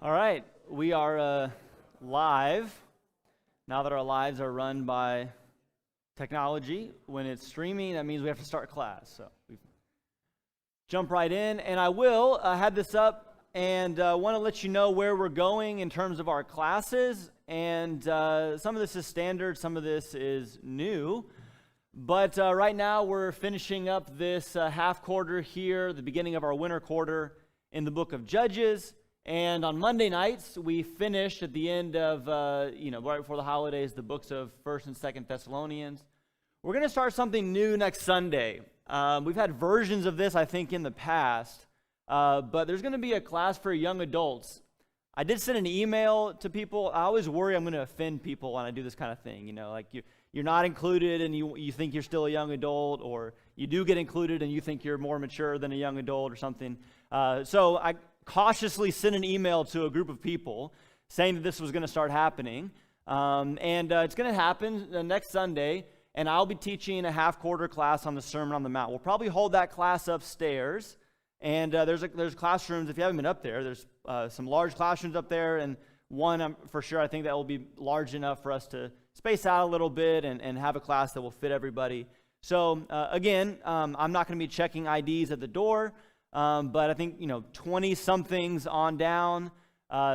All right, we are live. Now that our lives are run by technology, when it's streaming, that means we have to start class. So we jump right in, and I will have this up and want to let you know where we're going in terms of our classes. And some of this is standard, some of this is new. But right now we're finishing up this half quarter here, the beginning of our winter quarter in the book of Judges. And on Monday nights, we finished at the end of, right before the holidays, the books of 1st and 2nd Thessalonians. We're going to start something new next Sunday. We've had versions of this, I think, in the past, but there's going to be a class for young adults. I did send an email to people. I always worry I'm going to offend people when I do this kind of thing. You know, like you're not included and you think you're still a young adult, or you do get included and you think you're more mature than a young adult or something. So I cautiously sent an email to a group of people saying that this was going to start happening. It's going to happen next Sunday, and I'll be teaching a half-quarter class on the Sermon on the Mount. We'll probably hold that class upstairs, and there's classrooms. If you haven't been up there, there's some large classrooms up there, and one for sure I think that will be large enough for us to space out a little bit and have a class that will fit everybody. So again, I'm not going to be checking IDs at the door. But I think, 20-somethings on down.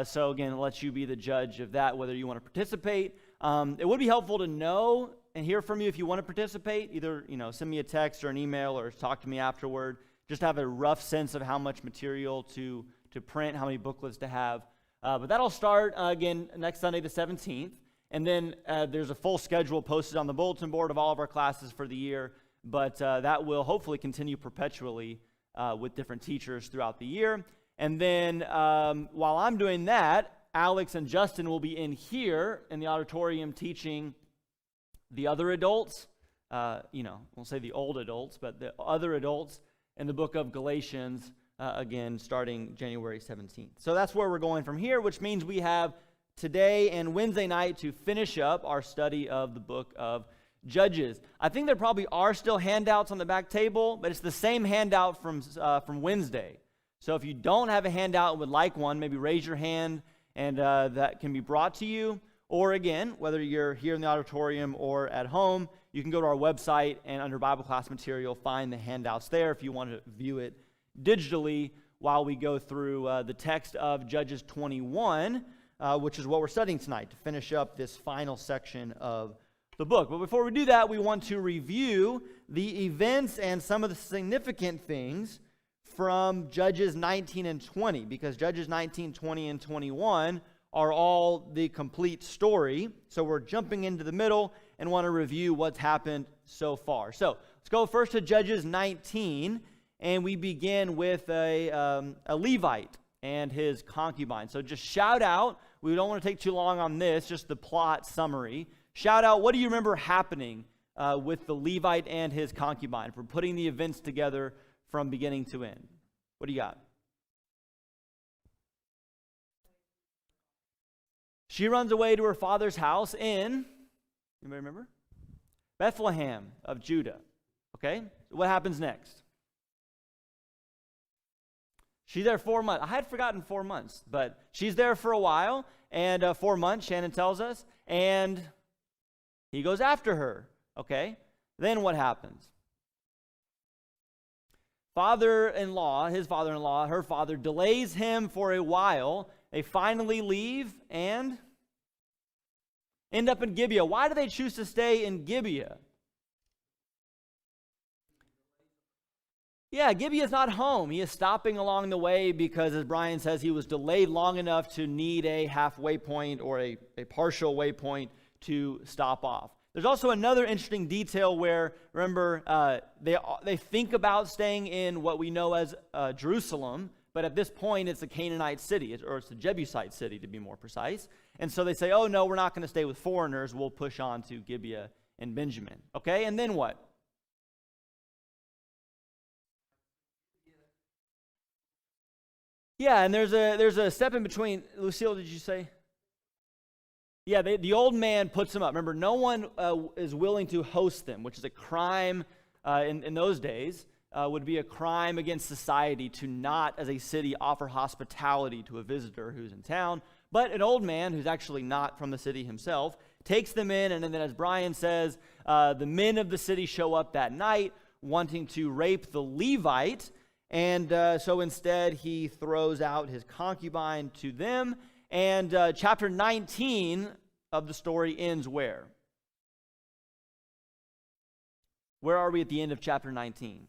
So again, it lets you be the judge of that, whether you want to participate. It would be helpful to know and hear from you if you want to participate. Either, send me a text or an email or talk to me afterward. Just have a rough sense of how much material to print, how many booklets to have. But that'll start, again, next Sunday the 17th. And then there's a full schedule posted on the bulletin board of all of our classes for the year. But that will hopefully continue perpetually with different teachers throughout the year. And then while I'm doing that, Alex and Justin will be in here in the auditorium teaching the other adults, we'll say the old adults, but the other adults in the book of Galatians, again, starting January 17th. So that's where we're going from here, which means we have today and Wednesday night to finish up our study of the book of Judges. I think there probably are still handouts on the back table, but it's the same handout from Wednesday. So if you don't have a handout and would like one, maybe raise your hand and that can be brought to you. Or again, whether you're here in the auditorium or at home, you can go to our website and under Bible class material, find the handouts there if you want to view it digitally while we go through the text of Judges 21, which is what we're studying tonight to finish up this final section of the book. But before we do that, we want to review the events and some of the significant things from Judges 19 and 20, because Judges 19, 20, and 21 are all the complete story. So we're jumping into the middle and want to review what's happened so far. So let's go first to Judges 19, and we begin with a Levite and his concubine. So just shout out. We don't want to take too long on this, just the plot summary. Shout out, what do you remember happening with the Levite and his concubine for putting the events together from beginning to end? What do you got? She runs away to her father's house in, anybody remember? Bethlehem of Judah. Okay, so what happens next? She's there 4 months. I had forgotten 4 months, but she's there for a while, and 4 months, Shannon tells us, and he goes after her, okay? Then what happens? Father-in-law, his father-in-law, her father, delays him for a while. They finally leave and end up in Gibeah. Why do they choose to stay in Gibeah? Yeah, Gibeah is not home. He is stopping along the way because, as Brian says, he was delayed long enough to need a halfway point or a partial waypoint to stop off. There's also another interesting detail where, remember, they think about staying in what we know as Jerusalem, but at this point it's a Canaanite city, or it's a Jebusite city to be more precise. And so they say, oh no, we're not going to stay with foreigners, we'll push on to Gibeah and Benjamin. Okay, and then what? Yeah, and there's a step in between. Lucille, did you say? Yeah, the old man puts them up. Remember, no one is willing to host them, which is a crime in those days. would be a crime against society to not, as a city, offer hospitality to a visitor who's in town. But an old man who's actually not from the city himself takes them in, and then as Brian says, the men of the city show up that night wanting to rape the Levite, and so instead he throws out his concubine to them, and chapter 19 of the story ends where? Where are we at the end of chapter 19?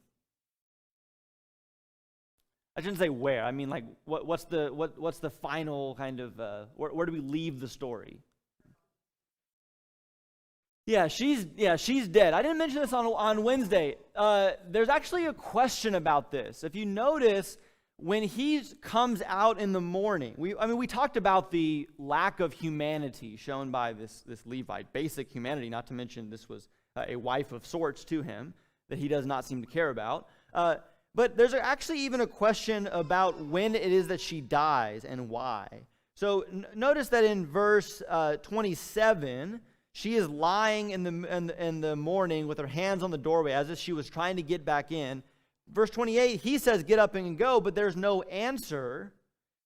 I shouldn't say where. I mean, like, what's the final kind of where do we leave the story? Yeah, she's dead. I didn't mention this on Wednesday. There's actually a question about this. If you notice, when he comes out in the morning, we talked about the lack of humanity shown by this Levite, basic humanity. Not to mention this was a wife of sorts to him that he does not seem to care about. But there's actually even a question about when it is that she dies and why. So notice that in verse 27, she is lying in the morning with her hands on the doorway as if she was trying to get back in. Verse 28, he says, "Get up and go," but there's no answer.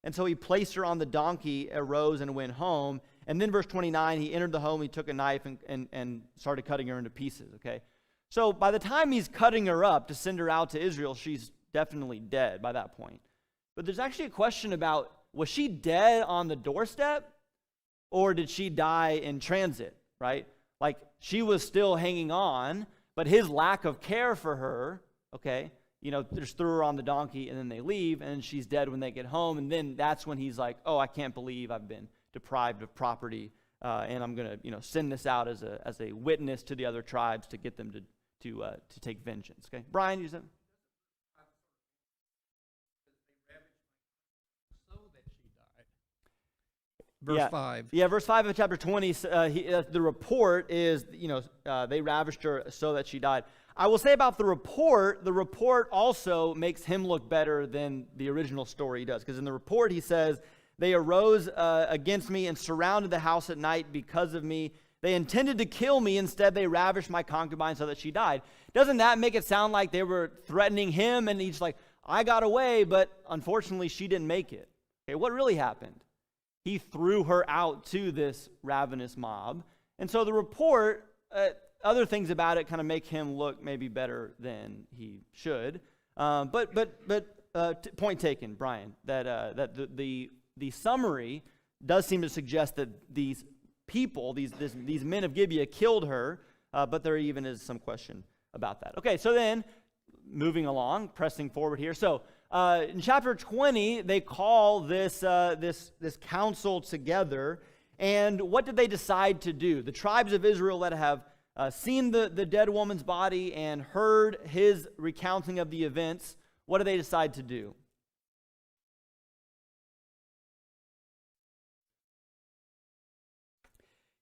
And so he placed her on the donkey, arose, and went home. And then verse 29, he entered the home, he took a knife and started cutting her into pieces, okay? So by the time he's cutting her up to send her out to Israel, she's definitely dead by that point. But there's actually a question about, was she dead on the doorstep or did she die in transit, right? Like, she was still hanging on, but his lack of care for her, okay, just threw her on the donkey and then they leave and she's dead when they get home. And then that's when he's like, oh, I can't believe I've been deprived of property and I'm going to send this out as a witness to the other tribes to get them to take vengeance. Okay, Brian, you said. So that she died. Verse 5. Yeah, verse 5 of chapter 20. The report is, they ravished her so that she died. I will say about the report also makes him look better than the original story does, because in the report he says, "They arose against me and surrounded the house at night because of me. They intended to kill me. Instead, they ravished my concubine so that she died." Doesn't that make it sound like they were threatening him and he's like, I got away, but unfortunately she didn't make it? Okay, what really happened? He threw her out to this ravenous mob. And so the report, other things about it kind of make him look maybe better than he should. But point taken, Brian, that the summary does seem to suggest that these people, these men of Gibeah killed her, but there even is some question about that. Okay, so then, moving along, pressing forward here. So in chapter 20, they call this council together, and what did they decide to do? The tribes of Israel that have seen the dead woman's body and heard his recounting of the events, what do they decide to do?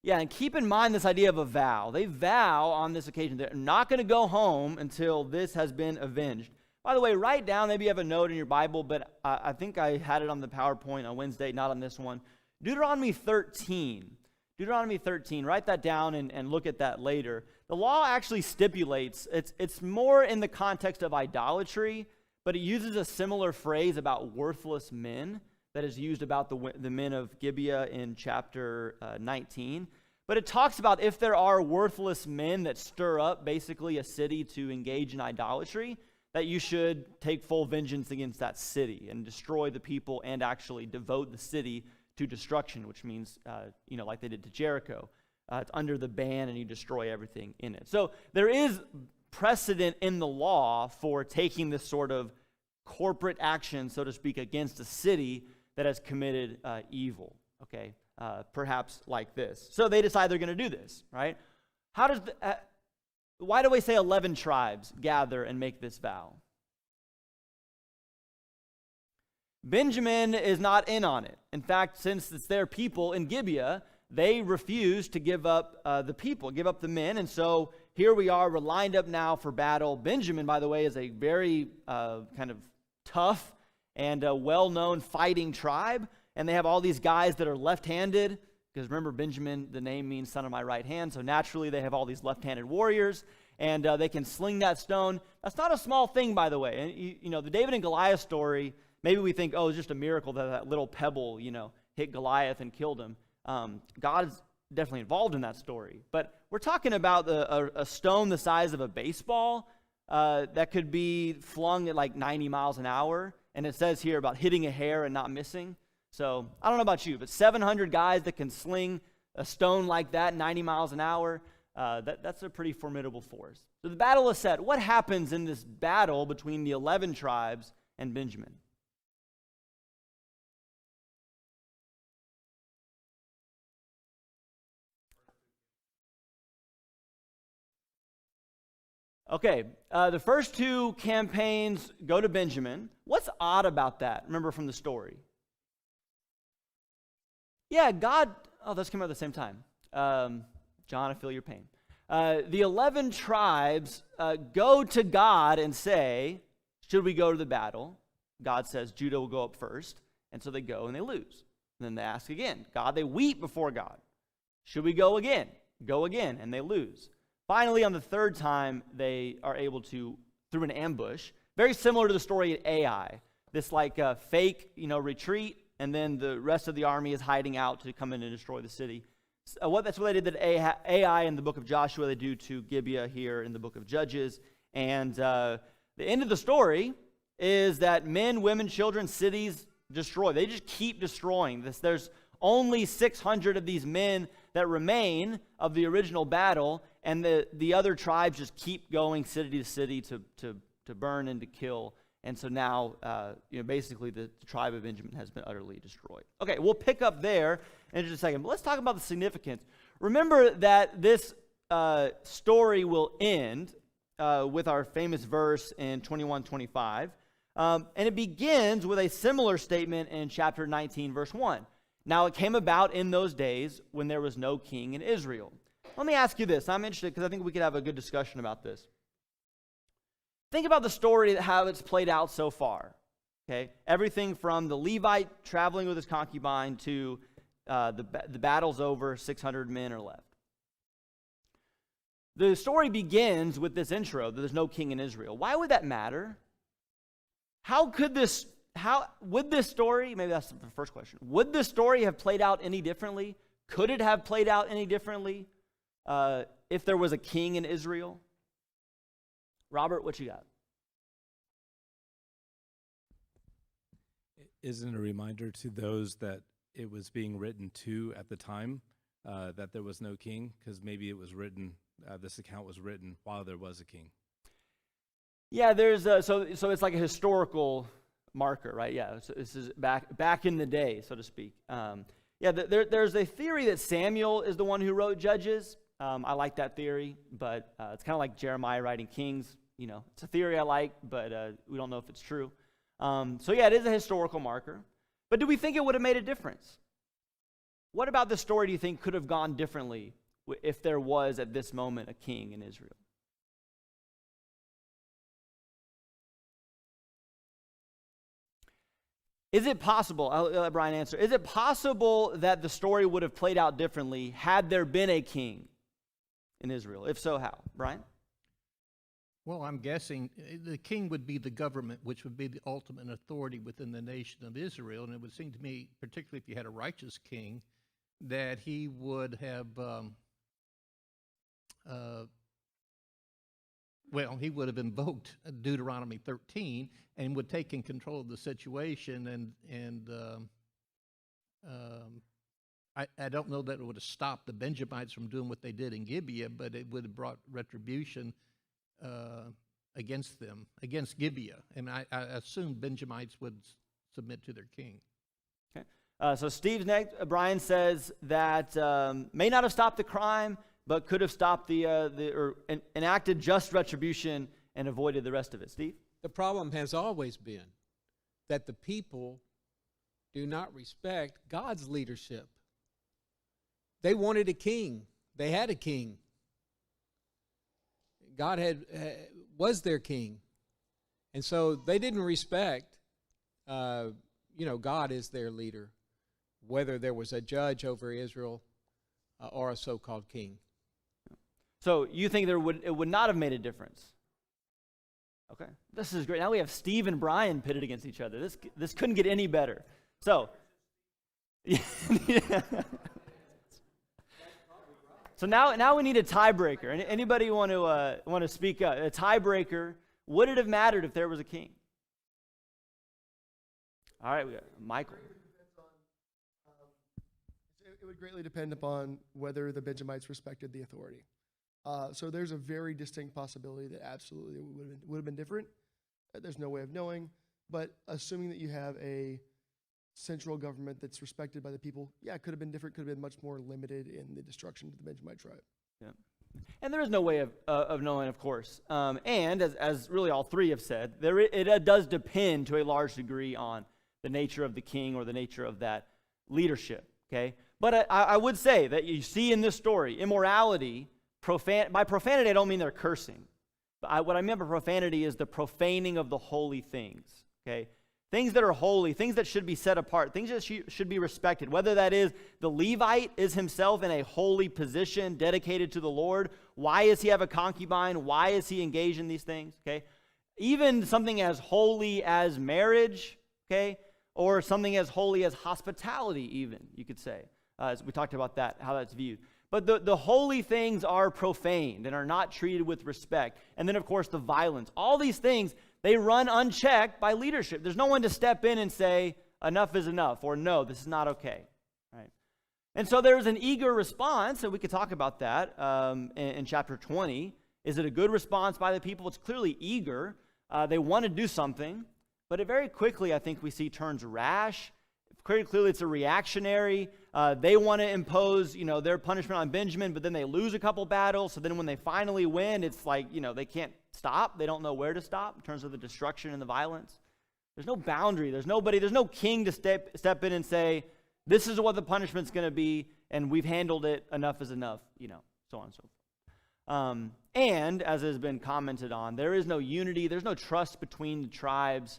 Yeah, and keep in mind this idea of a vow. They vow on this occasion they're not going to go home until this has been avenged. By the way, write down, maybe you have a note in your Bible, but I think I had it on the PowerPoint on Wednesday, not on this one. Deuteronomy 13. Deuteronomy 13, write that down and look at that later. The law actually stipulates, it's more in the context of idolatry, but it uses a similar phrase about worthless men that is used about the men of Gibeah in chapter 19. But it talks about if there are worthless men that stir up basically a city to engage in idolatry, that you should take full vengeance against that city and destroy the people and actually devote the city to destruction, which means, like they did to Jericho. It's under the ban and you destroy everything in it. So there is precedent in the law for taking this sort of corporate action, so to speak, against a city that has committed evil, okay? Perhaps like this. So they decide they're going to do this, right? Why do we say 11 tribes gather and make this vow? Benjamin is not in on it. In fact, since it's their people in Gibeah, they refuse to give up the people, give up the men. And so here we are, we're lined up now for battle. Benjamin, by the way, is a very kind of tough and a well-known fighting tribe. And they have all these guys that are left-handed, because remember, Benjamin, the name means son of my right hand. So naturally, they have all these left-handed warriors. and they can sling that stone. That's not a small thing, by the way. And you know, the David and Goliath story, maybe we think, oh, it's just a miracle that that little pebble, you know, hit Goliath and killed him. God is definitely involved in that story. But we're talking about a stone the size of a baseball that could be flung at like 90 miles an hour. And it says here about hitting a hair and not missing. So I don't know about you, but 700 guys that can sling a stone like that 90 miles an hour, that's a pretty formidable force. So the battle is set. What happens in this battle between the 11 tribes and Benjamin? Okay, the first two campaigns go to Benjamin. What's odd about that? Remember from the story. Yeah, God, oh, those came out at the same time. John, I feel your pain. The 11 tribes go to God and say, should we go to the battle? God says Judah will go up first. And so they go and they lose. And then they ask again. God, they weep before God. Should we go again? Go again, and they lose. Finally, on the third time, they are able to, through an ambush, very similar to the story at Ai, this like fake, retreat, and then the rest of the army is hiding out to come in and destroy the city. That's what they did at Ai in the book of Joshua. They do to Gibeah here in the book of Judges. And the end of the story is that men, women, children, cities destroy. They just keep destroying this. There's only 600 of these men that remain of the original battle, and the other tribes just keep going city to city to burn and to kill. And so now, basically the tribe of Benjamin has been utterly destroyed. Okay, we'll pick up there in just a second. But let's talk about the significance. Remember that this story will end with our famous verse in 21:25. And it begins with a similar statement in chapter 19, verse 1. Now it came about in those days when there was no king in Israel. Let me ask you this. I'm interested because I think we could have a good discussion about this. Think about the story, how it's played out so far. Okay, everything from the Levite traveling with his concubine to the battle's over, 600 men are left. The story begins with this intro that there's no king in Israel. Why would that matter? How would this story, maybe that's the first question, would this story have played out any differently? Could it have played out any differently if there was a king in Israel? Robert, what you got? Isn't it a reminder to those that it was being written to at the time that there was no king? Because maybe it was written, this account was written while there was a king. Yeah, there's so it's like a historical marker, right? Yeah, so this is back in the day, so to speak. There's a theory that Samuel is the one who wrote Judges. I like that theory, but it's kind of like Jeremiah writing Kings. It's a theory I like, but we don't know if it's true. It is a historical marker. But do we think it would have made a difference? What about this story do you think could have gone differently if there was at this moment a king in Israel? Is it possible, I'll let Brian answer, is it possible that the story would have played out differently had there been a king in Israel? If so, how? Brian? Well, I'm guessing the king would be the government, which would be the ultimate authority within the nation of Israel. And it would seem to me, particularly if you had a righteous king, that he would have, he would have invoked Deuteronomy 13 and would take in control of the situation. I don't know that it would have stopped the Benjamites from doing what they did in Gibeah, but it would have brought retribution against them, against Gibeah. And I assume Benjamites would submit to their king. Okay. So Steve's next. Brian says that may not have stopped the crime, but could have stopped or enacted just retribution and avoided the rest of it. Steve? The problem has always been that the people do not respect God's leadership. They wanted a king. They had a king. God was their king. And so they didn't respect, God as their leader, whether there was a judge over Israel or a so-called king. So you think it would not have made a difference? Okay, this is great. Now we have Steve and Brian pitted against each other. This couldn't get any better. So, yeah. So now we need a tiebreaker. Anybody want to speak up? A tiebreaker. Would it have mattered if there was a king? All right, we got Michael. It would greatly depend upon whether the Benjamites respected the authority. So there's a very distinct possibility that absolutely would have been different. There's no way of knowing, but assuming that you have a central government that's respected by the people, yeah, it could have been different. Could have been much more limited in the destruction to the Benjamite tribe. Yeah, and there is no way of knowing, of course. And as really all three have said, it does depend to a large degree on the nature of the king or the nature of that leadership. Okay, but I would say that you see in this story immorality. By profanity, I don't mean they're cursing. But what I mean by profanity is the profaning of the holy things, okay? Things that are holy, things that should be set apart, things that should be respected, whether that is the Levite is himself in a holy position dedicated to the Lord. Why does he have a concubine? Why is he engaged in these things, okay? Even something as holy as marriage, okay? Or something as holy as hospitality even, you could say. As we talked about that, how that's viewed. But the holy things are profaned and are not treated with respect. And then, of course, the violence. All these things, they run unchecked by leadership. There's no one to step in and say, enough is enough, or no, this is not okay. Right? And so there's an eager response, and we could talk about that in chapter 20. Is it a good response by the people? It's clearly eager. They want to do something. But it very quickly, I think we see, turns rash. Very clearly, it's a reactionary. They want to impose, their punishment on Benjamin, but then they lose a couple battles. So then when they finally win, it's like, they can't stop. They don't know where to stop in terms of the destruction and the violence. There's no boundary. There's no king to step in and say, this is what the punishment's going to be, and we've handled it. Enough is enough, so on and so forth. And, as has been commented on, there is no unity. There's no trust between the tribes.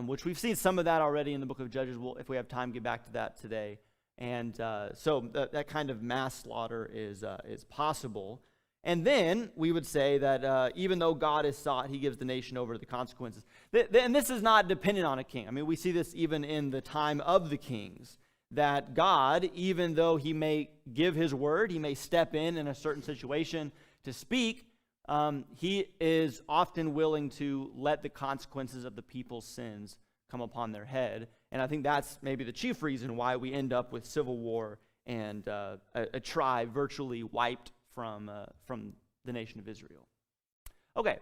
Which we've seen some of that already in the book of Judges. We'll, if we have time, get back to that today. And so that kind of mass slaughter is possible. And then we would say that even though God is sought, he gives the nation over to the consequences. And this is not dependent on a king. I mean, we see this even in the time of the kings, that God, even though he may give his word, he may step in a certain situation to speak, he is often willing to let the consequences of the people's sins come upon their head. And I think that's maybe the chief reason why we end up with civil war and a tribe virtually wiped from the nation of Israel. Okay,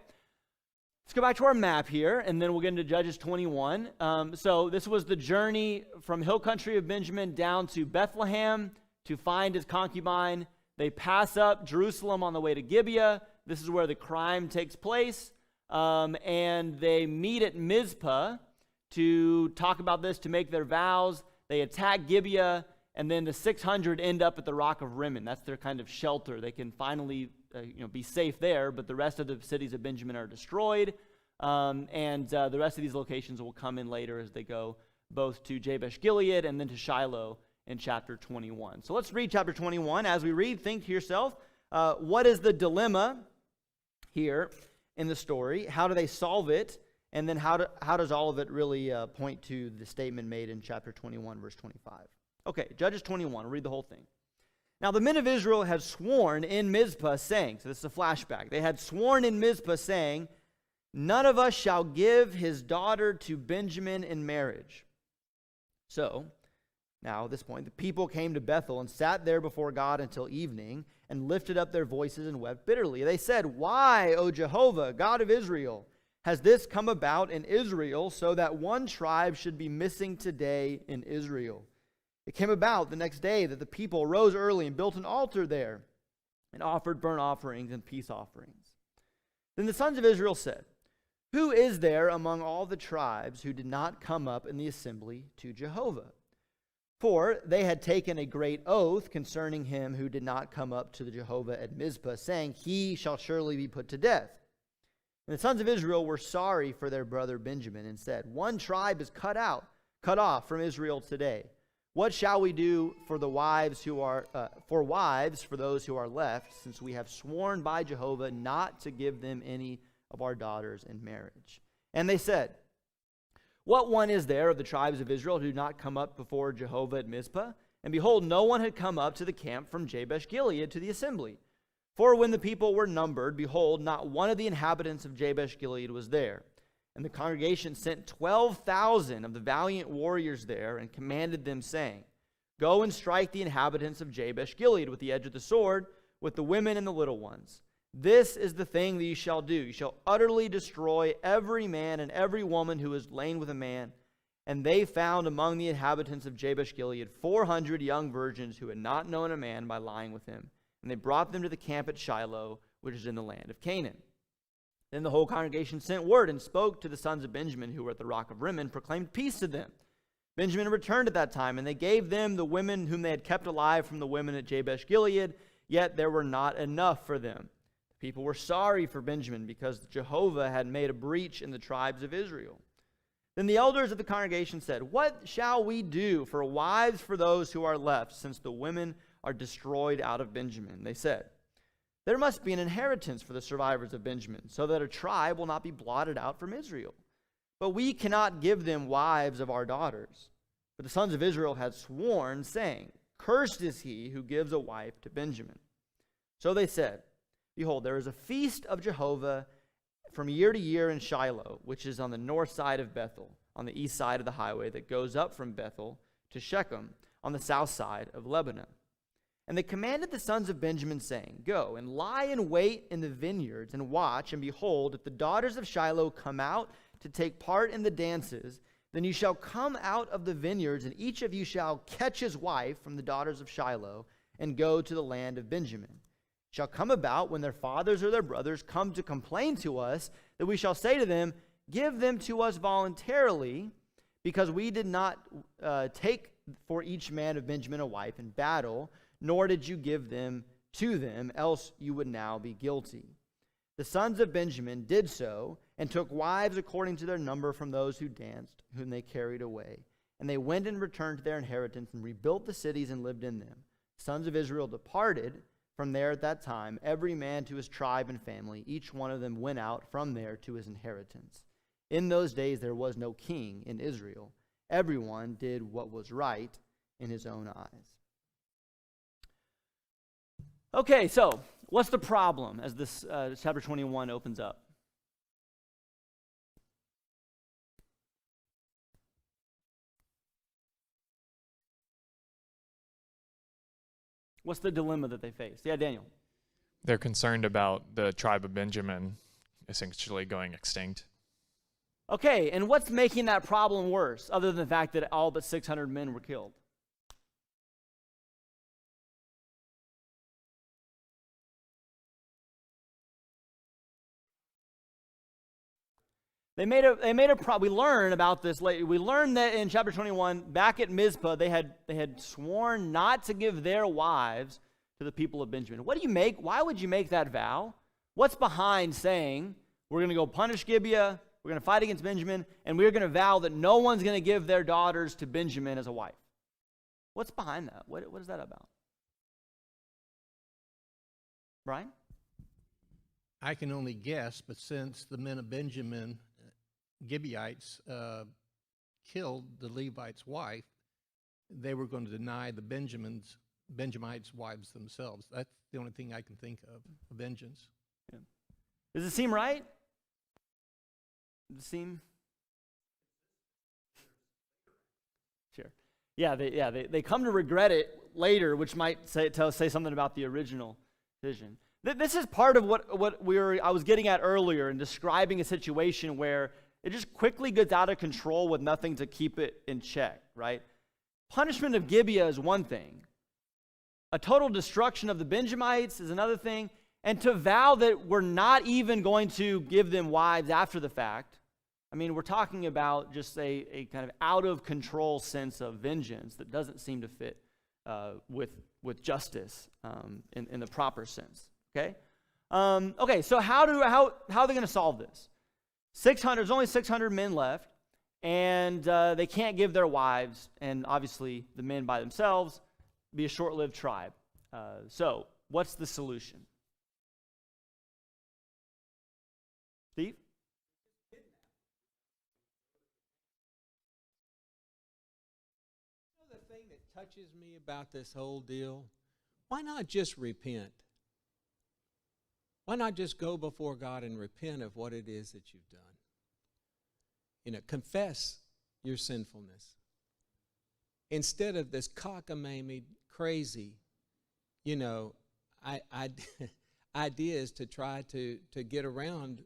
let's go back to our map here, and then we'll get into Judges 21. So this was the journey from hill country of Benjamin down to Bethlehem to find his concubine. They pass up Jerusalem on the way to Gibeah. This is where the crime takes place. And they meet at Mizpah to talk about this, to make their vows. They attack Gibeah, and then the 600 end up at the Rock of Rimmon. That's their kind of shelter. They can finally be safe there, but the rest of the cities of Benjamin are destroyed. And the rest of these locations will come in later as they go both to Jabesh Gilead and then to Shiloh in chapter 21. So let's read chapter 21. As we read, think to yourself, what is the dilemma here in the story? How do they solve it? And then how does all of it really point to the statement made in chapter 21, verse 25? Okay, Judges 21, I'll read the whole thing. Now the men of Israel had sworn in Mizpah, saying, so this is a flashback, they had sworn in Mizpah, saying, none of us shall give his daughter to Benjamin in marriage. So, now at this point, the people came to Bethel and sat there before God until evening and lifted up their voices and wept bitterly. They said, why, O Jehovah, God of Israel, has this come about in Israel so that one tribe should be missing today in Israel? It came about the next day that the people rose early and built an altar there and offered burnt offerings and peace offerings. Then the sons of Israel said, who is there among all the tribes who did not come up in the assembly to Jehovah? For they had taken a great oath concerning him who did not come up to the Jehovah at Mizpah, saying, he shall surely be put to death. And the sons of Israel were sorry for their brother Benjamin and said, one tribe is cut off from Israel today. What shall we do for the wives who are for wives for those who are left, since we have sworn by Jehovah not to give them any of our daughters in marriage? And they said, what one is there of the tribes of Israel who did not come up before Jehovah at Mizpah? And behold, no one had come up to the camp from Jabesh Gilead to the assembly. For when the people were numbered, behold, not one of the inhabitants of Jabesh Gilead was there. And the congregation sent 12,000 of the valiant warriors there and commanded them, saying, go and strike the inhabitants of Jabesh Gilead with the edge of the sword, with the women and the little ones. This is the thing that you shall do. You shall utterly destroy every man and every woman who is lain with a man. And they found among the inhabitants of Jabesh Gilead 400 young virgins who had not known a man by lying with him. And they brought them to the camp at Shiloh, which is in the land of Canaan. Then the whole congregation sent word and spoke to the sons of Benjamin who were at the rock of Rimmon, proclaimed peace to them. Benjamin returned at that time, and they gave them the women whom they had kept alive from the women at Jabesh Gilead, yet there were not enough for them. The people were sorry for Benjamin, because Jehovah had made a breach in the tribes of Israel. Then the elders of the congregation said, what shall we do for wives for those who are left, since the women are destroyed out of Benjamin? They said, there must be an inheritance for the survivors of Benjamin, so that a tribe will not be blotted out from Israel. But we cannot give them wives of our daughters. For the sons of Israel had sworn, saying, cursed is he who gives a wife to Benjamin. So they said, behold, there is a feast of Jehovah from year to year in Shiloh, which is on the north side of Bethel, on the east side of the highway that goes up from Bethel to Shechem, on the south side of Lebanon. And they commanded the sons of Benjamin, saying, go and lie in wait in the vineyards and watch, and behold, if the daughters of Shiloh come out to take part in the dances, then you shall come out of the vineyards, and each of you shall catch his wife from the daughters of Shiloh, and go to the land of Benjamin. It shall come about when their fathers or their brothers come to complain to us, that we shall say to them, give them to us voluntarily, because we did not take for each man of Benjamin a wife in battle, nor did you give them to them, else you would now be guilty. The sons of Benjamin did so, and took wives according to their number from those who danced, whom they carried away. And they went and returned to their inheritance, and rebuilt the cities and lived in them. The sons of Israel departed from there at that time, every man to his tribe and family. Each one of them went out from there to his inheritance. In those days there was no king in Israel. Everyone did what was right in his own eyes. Okay, so what's the problem as this chapter 21 opens up? What's the dilemma that they face? Yeah, Daniel. They're concerned about the tribe of Benjamin essentially going extinct. Okay, and what's making that problem worse, other than the fact that all but 600 men were killed? We learn about this later. We learned that in chapter 21, back at Mizpah, they had sworn not to give their wives to the people of Benjamin. Why would you make that vow? What's behind saying, we're going to go punish Gibeah, we're going to fight against Benjamin, and we're going to vow that no one's going to give their daughters to Benjamin as a wife? What's behind that? What is that about? Brian? I can only guess, but since the men of Benjamin, Gibeonites, killed the Levite's wife, they were going to deny the Benjamites' wives themselves. That's the only thing I can think of vengeance. Yeah. Does it seem right? Does it seem? Sure. Yeah, they come to regret it later, which might say something about the original decision. This is part of what I was getting at earlier in describing a situation where it just quickly gets out of control with nothing to keep it in check, right? Punishment of Gibeah is one thing. A total destruction of the Benjamites is another thing. And to vow that we're not even going to give them wives after the fact, I mean, we're talking about just a kind of out-of-control sense of vengeance that doesn't seem to fit with justice in the proper sense. Okay? Okay, so how are they going to solve this? There's only 600 men left, and they can't give their wives, and obviously the men by themselves, be a short-lived tribe. So what's the solution? Steve? You know the thing that touches me about this whole deal? Why not just repent? Why not just go before God and repent of what it is that you've done? Confess your sinfulness. Instead of this cockamamie, crazy, ideas to try to get around,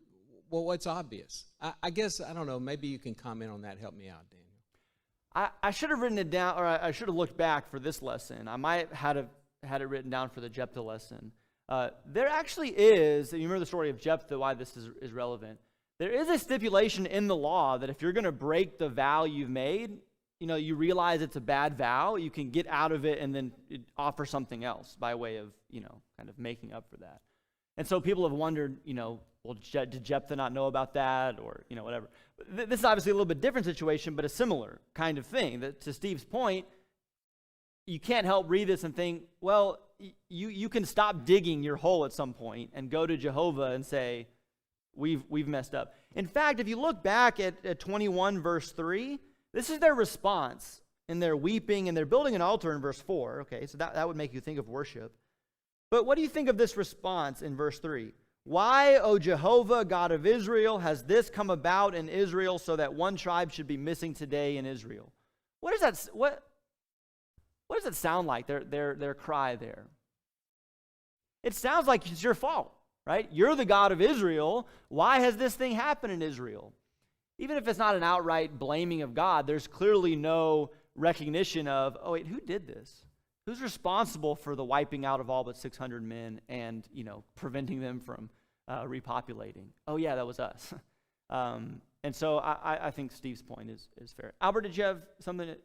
well, what's obvious? I guess, I don't know, maybe you can comment on that. Help me out, Daniel. I should have written it down, or I should have looked back for this lesson. I might have had it written down for the Jephthah lesson. There actually is, you remember the story of Jephthah, why this is relevant. There is a stipulation in the law that if you're going to break the vow you've made, you realize it's a bad vow, you can get out of it and then offer something else by way of, kind of making up for that. And so people have wondered, well, did Jephthah not know about that, or, whatever. This is obviously a little bit different situation, but a similar kind of thing. That, to Steve's point, you can't help read this and think, well, you can stop digging your hole at some point and go to Jehovah and say, we've messed up. In fact, if you look back at 21 verse 3, this is their response, and they're weeping, and they're building an altar in verse 4. Okay, so that would make you think of worship. But what do you think of this response in verse 3? Why, O Jehovah, God of Israel, has this come about in Israel so that one tribe should be missing today in Israel? What does that sound like, their cry there? It sounds like it's your fault, right? You're the God of Israel. Why has this thing happened in Israel? Even if it's not an outright blaming of God, there's clearly no recognition of, oh wait, who did this? Who's responsible for the wiping out of all but 600 men and, preventing them from repopulating? Oh yeah, that was us. And so I think Steve's point is fair. Albert, did you have something that...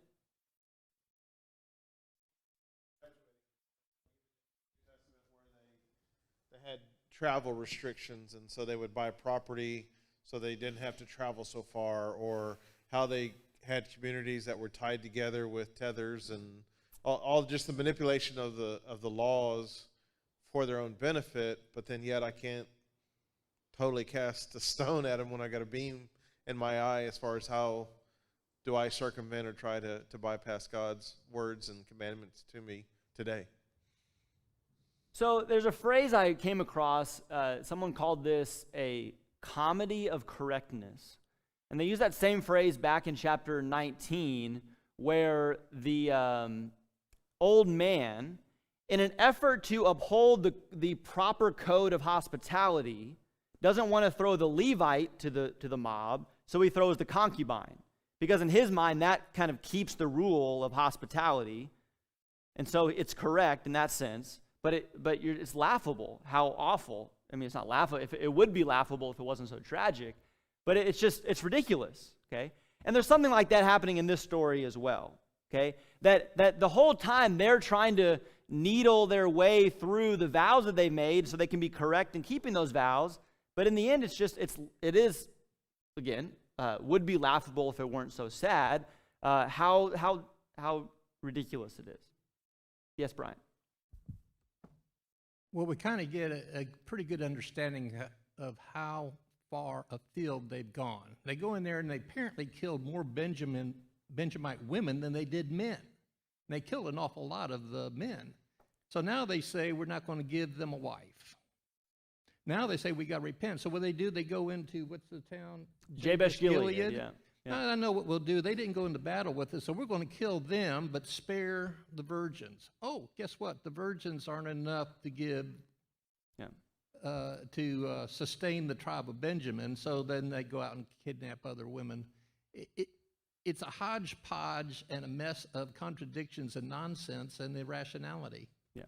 They had travel restrictions, and so they would buy property so they didn't have to travel so far, or how they had communities that were tied together with tethers, and all just the manipulation of the laws for their own benefit. But then yet I can't totally cast a stone at them when I got a beam in my eye, as far as how do I circumvent or try to bypass God's words and commandments to me today. So there's a phrase I came across. Someone called this a comedy of correctness. And they use that same phrase back in chapter 19, where the old man, in an effort to uphold the proper code of hospitality, doesn't want to throw the Levite to the mob, so he throws the concubine. Because in his mind, that kind of keeps the rule of hospitality. And so it's correct in that sense. But it's laughable how awful. I mean, it's not laughable. It would be laughable if it wasn't so tragic. But it's ridiculous, okay? And there's something like that happening in this story as well, okay? That the whole time they're trying to needle their way through the vows that they made so they can be correct in keeping those vows. But in the end, it is, again, would be laughable if it weren't so sad, how ridiculous it is. Yes, Brian? Well, we kind of get a pretty good understanding of how far afield they've gone. They go in there and they apparently killed more Benjamite women than they did men. And they killed an awful lot of the men. So now they say, we're not going to give them a wife. Now they say, we got to repent. So what they do, they go into, what's the town? Jabesh Gilead, yeah. I know what we'll do. They didn't go into battle with us, so we're going to kill them, but spare the virgins. Oh, guess what? The virgins aren't enough to give, to sustain the tribe of Benjamin, so then they go out and kidnap other women. It's a hodgepodge and a mess of contradictions and nonsense and irrationality. Yeah.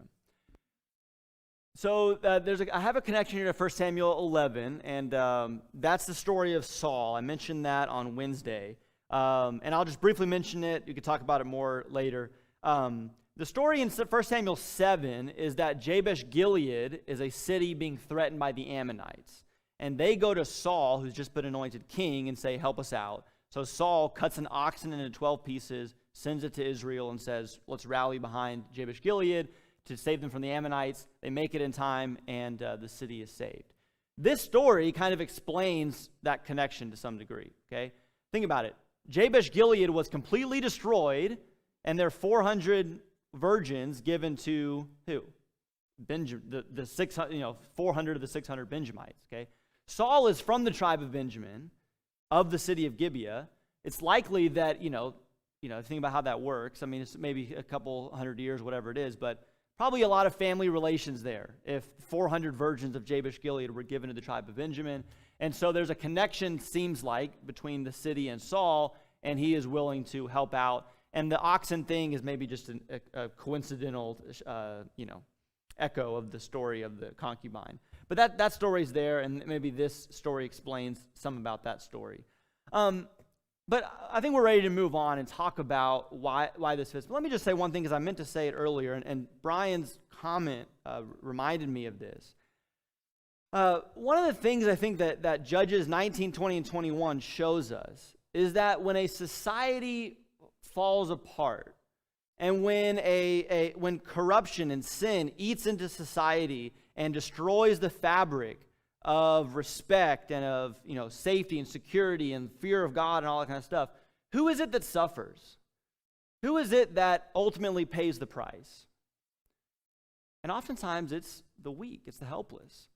So I have a connection here to 1 Samuel 11, and that's the story of Saul. I mentioned that on Wednesday, and I'll just briefly mention it. You can talk about it more later. The story in 1 Samuel 7 is that Jabesh Gilead is a city being threatened by the Ammonites, and they go to Saul, who's just been anointed king, and say, help us out. So Saul cuts an oxen into 12 pieces, sends it to Israel, and says, let's rally behind Jabesh Gilead to save them from the Ammonites. They make it in time, and the city is saved. This story kind of explains that connection to some degree, okay? Think about it. Jabesh Gilead was completely destroyed, and there are 400 virgins given to who? The 600, 400 of the 600 Benjamites, okay? Saul is from the tribe of Benjamin, of the city of Gibeah. It's likely that, think about how that works. I mean, it's maybe a couple hundred years, whatever it is, but probably a lot of family relations there if 400 virgins of Jabesh Gilead were given to the tribe of Benjamin. And so there's a connection, seems like, between the city and Saul, and he is willing to help out. And the oxen thing is maybe just a coincidental, echo of the story of the concubine. But that story's there, and maybe this story explains some about that story. But I think we're ready to move on and talk about why this fits. But let me just say one thing, because I meant to say it earlier, and Brian's comment reminded me of this. One of the things I think that Judges 19, 20, and 21 shows us is that when a society falls apart, and when corruption and sin eats into society and destroys the fabric of respect and of safety and security and fear of God and all that kind of stuff, who is it that suffers? Who is it that ultimately pays the price? And oftentimes it's the weak, it's the helpless.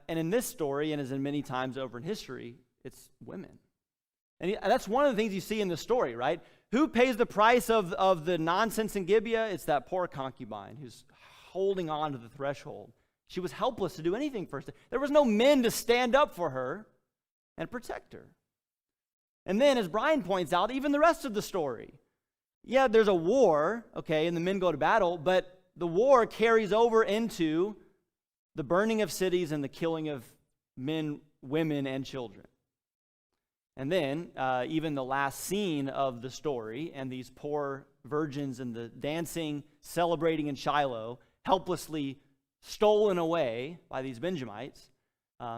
And in this story, and as in many times over in history, it's women. And that's one of the things you see in the story, right? Who pays the price of the nonsense in Gibeah? It's that poor concubine who's holding on to the threshold. She was helpless to do anything for her. There was no men to stand up for her and protect her. And then, as Brian points out, even the rest of the story. Yeah, there's a war, okay, and the men go to battle, but the war carries over into the burning of cities and the killing of men, women, and children. And then, even the last scene of the story, and these poor virgins and the dancing, celebrating in Shiloh, helplessly stolen away by these Benjamites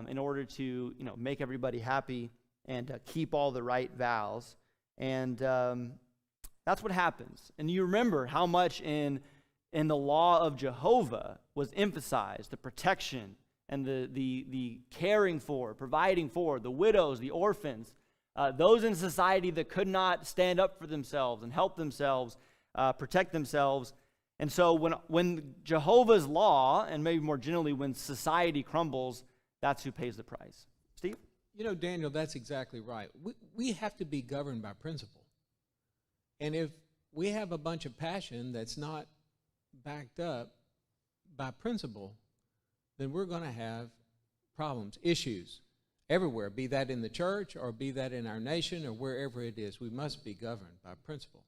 in order to, make everybody happy and keep all the right vows. And that's what happens. And you remember how much in the law of Jehovah was emphasized, the protection and the caring for, providing for the widows, the orphans, those in society that could not stand up for themselves and help themselves, protect themselves. And so when Jehovah's law, and maybe more generally when society crumbles, that's who pays the price. Steve? Daniel, that's exactly right. We have to be governed by principle. And if we have a bunch of passion that's not backed up by principle, then we're going to have problems, issues everywhere, be that in the church or be that in our nation or wherever it is. We must be governed by principle.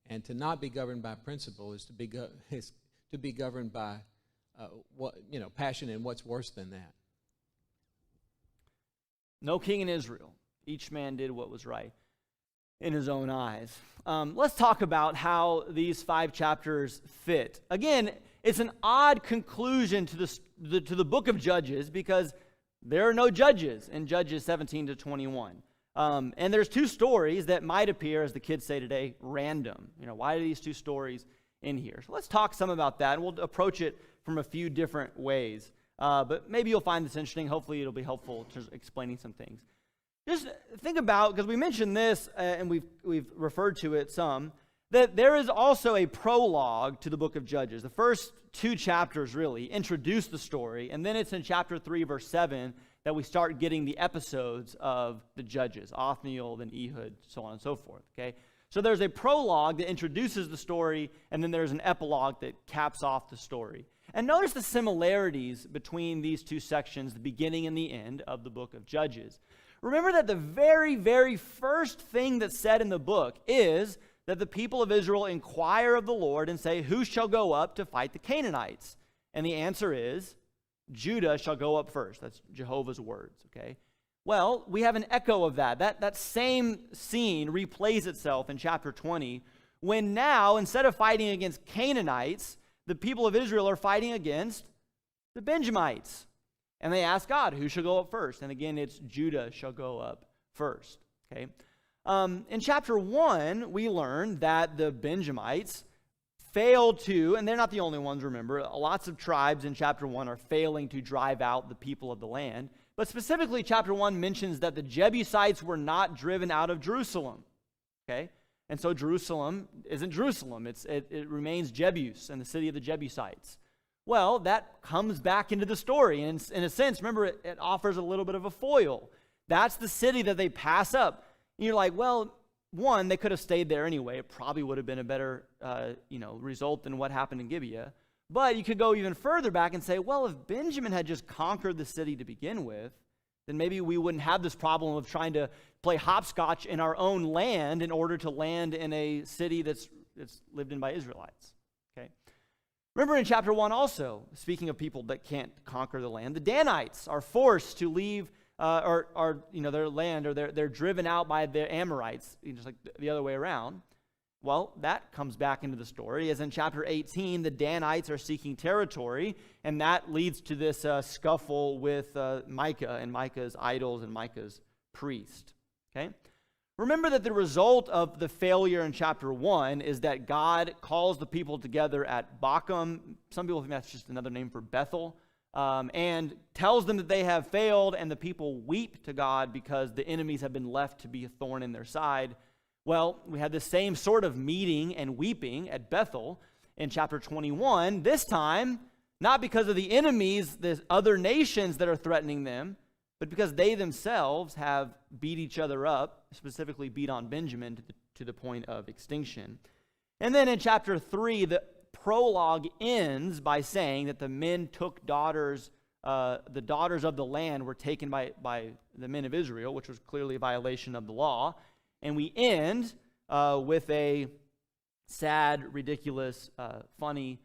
And to not be governed by principle is to be governed by passion, and what's worse than that. No king in Israel. Each man did what was right in his own eyes. Let's talk about how these 5 chapters fit. Again, it's an odd conclusion to the book of Judges because there are no judges in Judges 17 to 21. And there's 2 stories that might appear, as the kids say today, random. Why are these 2 stories in here? So let's talk some about that, and we'll approach it from a few different ways. But maybe you'll find this interesting. Hopefully it'll be helpful to explaining some things. Just think about, because we mentioned this, and we've referred to it some, that there is also a prologue to the book of Judges. The first 2 chapters really introduce the story, and then it's in chapter 3, verse 7, that we start getting the episodes of the judges, Othniel, then Ehud, so on and so forth, okay? So there's a prologue that introduces the story, and then there's an epilogue that caps off the story. And notice the similarities between these 2 sections, the beginning and the end of the book of Judges. Remember that the very, very first thing that's said in the book is that the people of Israel inquire of the Lord and say, who shall go up to fight the Canaanites? And the answer is, Judah shall go up first. That's Jehovah's words, okay? Well, we have an echo of that. That same scene replays itself in chapter 20, when now, instead of fighting against Canaanites, the people of Israel are fighting against the Benjamites. And they ask God, who shall go up first? And again, it's Judah shall go up first, okay? In chapter 1, we learn that the Benjamites failed to, and they're not the only ones, remember, lots of tribes in chapter 1 are failing to drive out the people of the land. But specifically, chapter 1 mentions that the Jebusites were not driven out of Jerusalem. Okay? And so Jerusalem isn't Jerusalem. It remains Jebus, and the city of the Jebusites. Well, that comes back into the story. And in a sense, remember, it offers a little bit of a foil. That's the city that they pass up. And you're like, well, one, they could have stayed there anyway. It probably would have been a better result than what happened in Gibeah. But you could go even further back and say, well, if Benjamin had just conquered the city to begin with, then maybe we wouldn't have this problem of trying to play hopscotch in our own land in order to land in a city that's lived in by Israelites. Okay. Remember in chapter 1 also, speaking of people that can't conquer the land, the Danites are forced to leave their land, or they're driven out by the Amorites, just like the other way around. Well, that comes back into the story, as in chapter 18, the Danites are seeking territory, and that leads to this scuffle with Micah and Micah's idols and Micah's priest. Okay? Remember that the result of the failure in chapter 1 is that God calls the people together at Bochum. Some people think that's just another name for Bethel. And tells them that they have failed, and the people weep to God because the enemies have been left to be a thorn in their side. Well, we had the same sort of meeting and weeping at Bethel in chapter 21, this time not because of the enemies, the other nations that are threatening them, but because they themselves have beat each other up, specifically beat on Benjamin to the point of extinction. And then in chapter 3, the prologue ends by saying that the men took daughters, the daughters of the land were taken by the men of Israel, which was clearly a violation of the law. And we end with a sad, ridiculous, funny,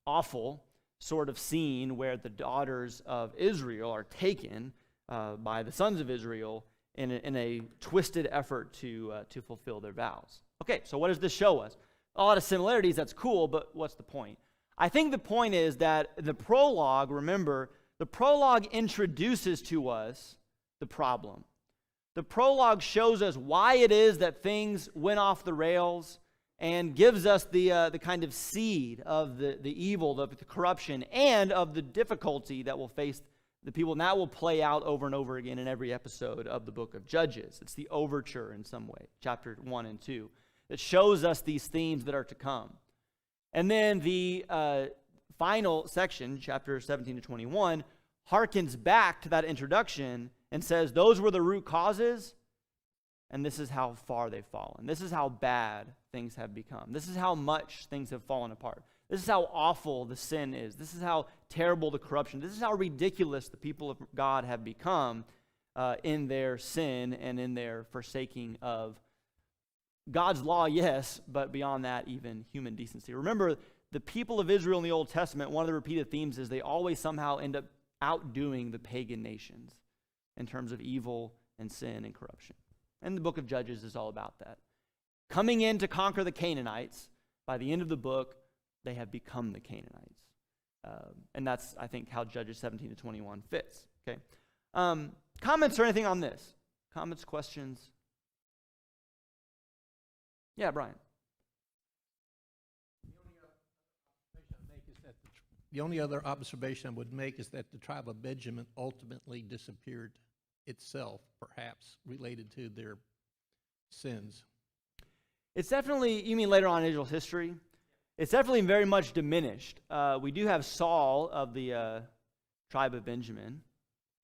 awful sort of scene where the daughters of Israel are taken by the sons of Israel in a twisted effort to fulfill their vows. Okay, so what does this show us? A lot of similarities, that's cool, but what's the point? I think the point is that the prologue, remember, the prologue introduces to us the problem. The prologue shows us why it is that things went off the rails and gives us the kind of seed of the evil, the corruption, and of the difficulty that will face the people. And that will play out over and over again in every episode of the book of Judges. It's the overture in some way, chapter 1 and 2. That shows us these themes that are to come. And then the final section, chapter 17 to 21, harkens back to that introduction and says those were the root causes, and this is how far they've fallen. This is how bad things have become. This is how much things have fallen apart. This is how awful the sin is. This is how terrible the corruption. This is how ridiculous the people of God have become in their sin and in their forsaking of God's law, yes, but beyond that, even human decency. Remember, the people of Israel in the Old Testament, one of the repeated themes is they always somehow end up outdoing the pagan nations in terms of evil and sin and corruption. And the book of Judges is all about that. Coming in to conquer the Canaanites, by the end of the book, they have become the Canaanites. And that's, I think, how Judges 17 to 21 fits. Okay. Comments or anything on this? Comments, questions? Yeah, Brian. The only other observation I would make is that the tribe of Benjamin ultimately disappeared itself, perhaps related to their sins. It's definitely, you mean later on in Israel's history? It's definitely very much diminished. We do have Saul of the tribe of Benjamin,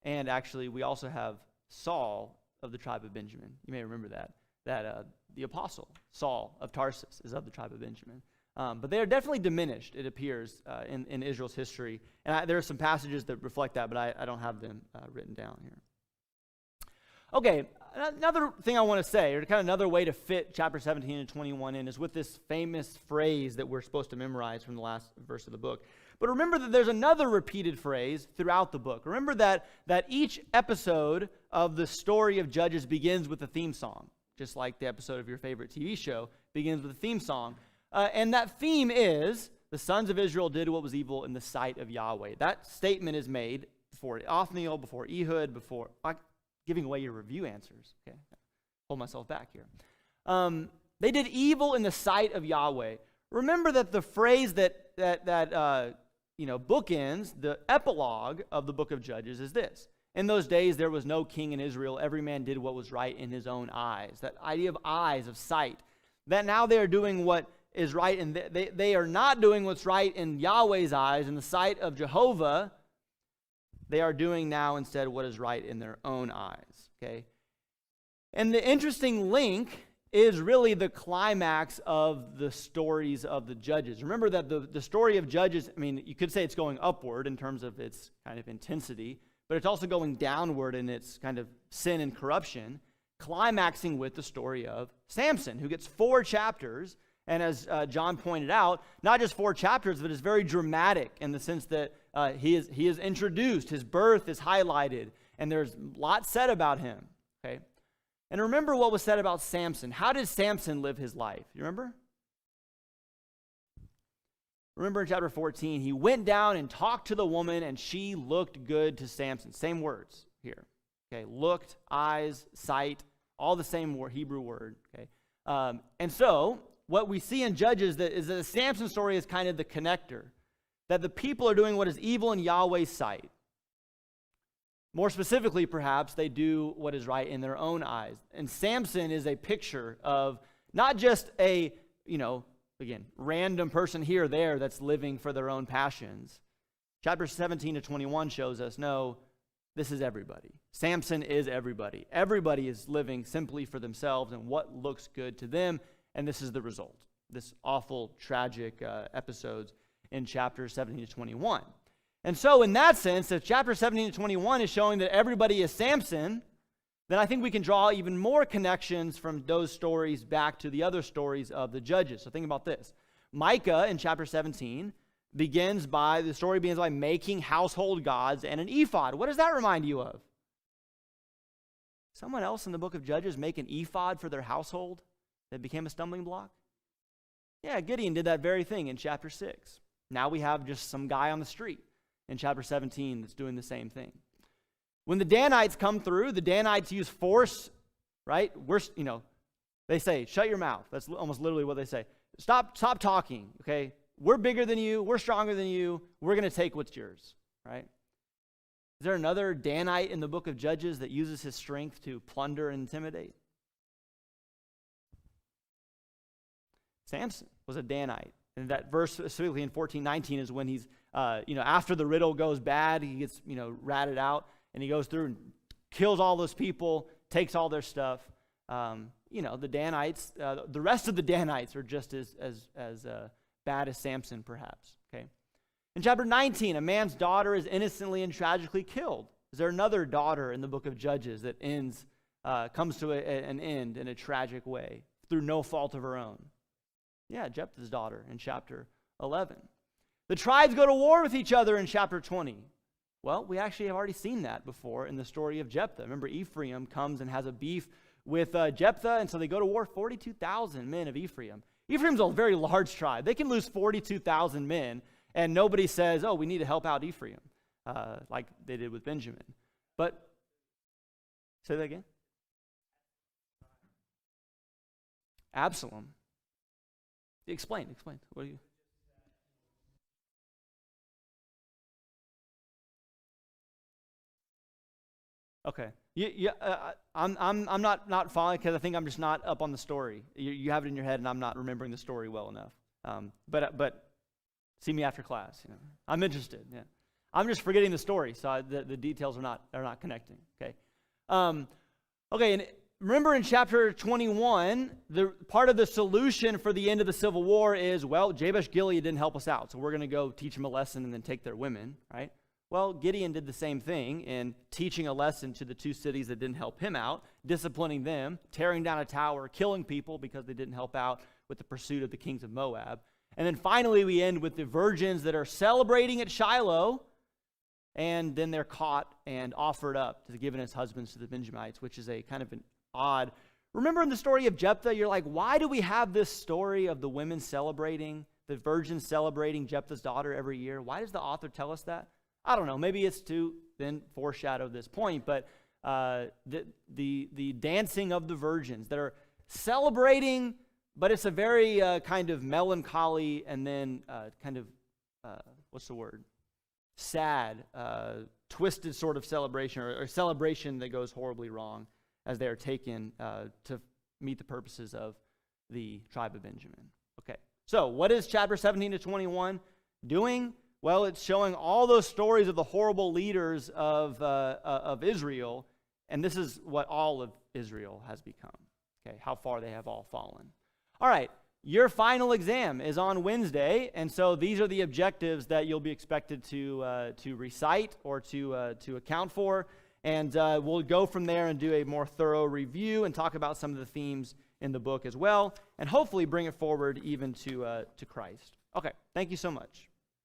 and actually we also have Saul of the tribe of Benjamin. You may remember that the apostle, Saul of Tarsus, is of the tribe of Benjamin. But they are definitely diminished, it appears, in Israel's history. And there are some passages that reflect that, but I don't have them written down here. Okay, another thing I want to say, or kind of another way to fit chapter 17 and 21 in, is with this famous phrase that we're supposed to memorize from the last verse of the book. But remember that there's another repeated phrase throughout the book. Remember that each episode of the story of Judges begins with a theme song, just like the episode of your favorite TV show begins with a theme song. And that theme is, the sons of Israel did what was evil in the sight of Yahweh. That statement is made before Othniel, before Ehud, before giving away your review answers. Okay, hold myself back here. They did evil in the sight of Yahweh. Remember that the phrase that bookends the epilogue of the book of Judges is this: in those days there was no king in Israel. Every man did what was right in his own eyes. That idea of eyes, of sight. That now they are doing what is right, and they are not doing what's right in Yahweh's eyes, in the sight of Jehovah. They are doing now instead what is right in their own eyes. Okay? And the interesting link is really the climax of the stories of the Judges. Remember that the story of Judges, I mean, you could say it's going upward in terms of its kind of intensity, but it's also going downward in its kind of sin and corruption, climaxing with the story of Samson, who gets 4 chapters, and as John pointed out, not just 4 chapters, but it's very dramatic in the sense that he is introduced, his birth is highlighted, and there's lots said about him, okay? And remember what was said about Samson. How did Samson live his life? You remember? Remember in chapter 14, he went down and talked to the woman, and she looked good to Samson. Same words here. Okay, looked, eyes, sight, all the same Hebrew word. Okay, and so what we see in Judges is that the Samson story is kind of the connector, that the people are doing what is evil in Yahweh's sight. More specifically, perhaps, they do what is right in their own eyes. And Samson is a picture of not just a, again, random person here or there that's living for their own passions. Chapter 17 to 21 shows us, no, this is everybody. Samson is everybody. Everybody is living simply for themselves and what looks good to them, and this is the result. This awful, tragic episodes in chapters 17 to 21. And so in that sense, if chapter 17 to 21 is showing that everybody is Samson, then I think we can draw even more connections from those stories back to the other stories of the Judges. So think about this. Micah in chapter 17 begins by making household gods and an ephod. What does that remind you of? Someone else in the book of Judges make an ephod for their household that became a stumbling block? Yeah, Gideon did that very thing in chapter 6. Now we have just some guy on the street in chapter 17 that's doing the same thing. When the Danites come through, the Danites use force, right? They say, shut your mouth. That's almost literally what they say. Stop talking, okay? We're bigger than you. We're stronger than you. We're going to take what's yours, right? Is there another Danite in the book of Judges that uses his strength to plunder and intimidate? Samson was a Danite. And that verse specifically in 14:19 is when he's, after the riddle goes bad, he gets, ratted out, and he goes through and kills all those people, takes all their stuff. The Danites, the rest of the Danites are just as bad as Samson, perhaps. Okay. In chapter 19, a man's daughter is innocently and tragically killed. Is there another daughter in the book of Judges that comes to an end in a tragic way through no fault of her own? Yeah, Jephthah's daughter in chapter 11. The tribes go to war with each other in chapter 20. Well, we actually have already seen that before in the story of Jephthah. Remember, Ephraim comes and has a beef with Jephthah, and so they go to war, 42,000 men of Ephraim. Ephraim's a very large tribe. They can lose 42,000 men, and nobody says, oh, we need to help out Ephraim, like they did with Benjamin. But, say that again? Absalom. Explain. What are you? Okay. I'm not following because I think I'm just not up on the story. You have it in your head, and I'm not remembering the story well enough. But see me after class. I'm interested. Yeah. I'm just forgetting the story, so the details are not connecting. Okay. Okay. And remember in chapter 21, the part of the solution for the end of the Civil War is, well, Jabesh-Gilead didn't help us out, so we're going to go teach them a lesson and then take their women, right? Well, Gideon did the same thing in teaching a lesson to the 2 cities that didn't help him out, disciplining them, tearing down a tower, killing people because they didn't help out with the pursuit of the kings of Moab. And then finally we end with the virgins that are celebrating at Shiloh, and then they're caught and offered up to be given as husbands to the Benjamites, which is a kind of an odd. Remember in the story of Jephthah, you're like, why do we have this story of the women celebrating, the virgins celebrating Jephthah's daughter every year? Why does the author tell us that? I don't know. Maybe it's to then foreshadow this point, but the dancing of the virgins that are celebrating, but it's a very kind of melancholy and then kind of, what's the word? Sad, twisted sort of celebration, or celebration that goes horribly wrong as they are taken to meet the purposes of the tribe of Benjamin. Okay, so what is chapter 17 to 21 doing? Well, it's showing all those stories of the horrible leaders of Israel, and this is what all of Israel has become. Okay, how far they have all fallen. All right, your final exam is on Wednesday, and so these are the objectives that you'll be expected to recite or to account for, and we'll go from there and do a more thorough review and talk about some of the themes in the book as well, and hopefully bring it forward even to Christ. Okay, thank you so much.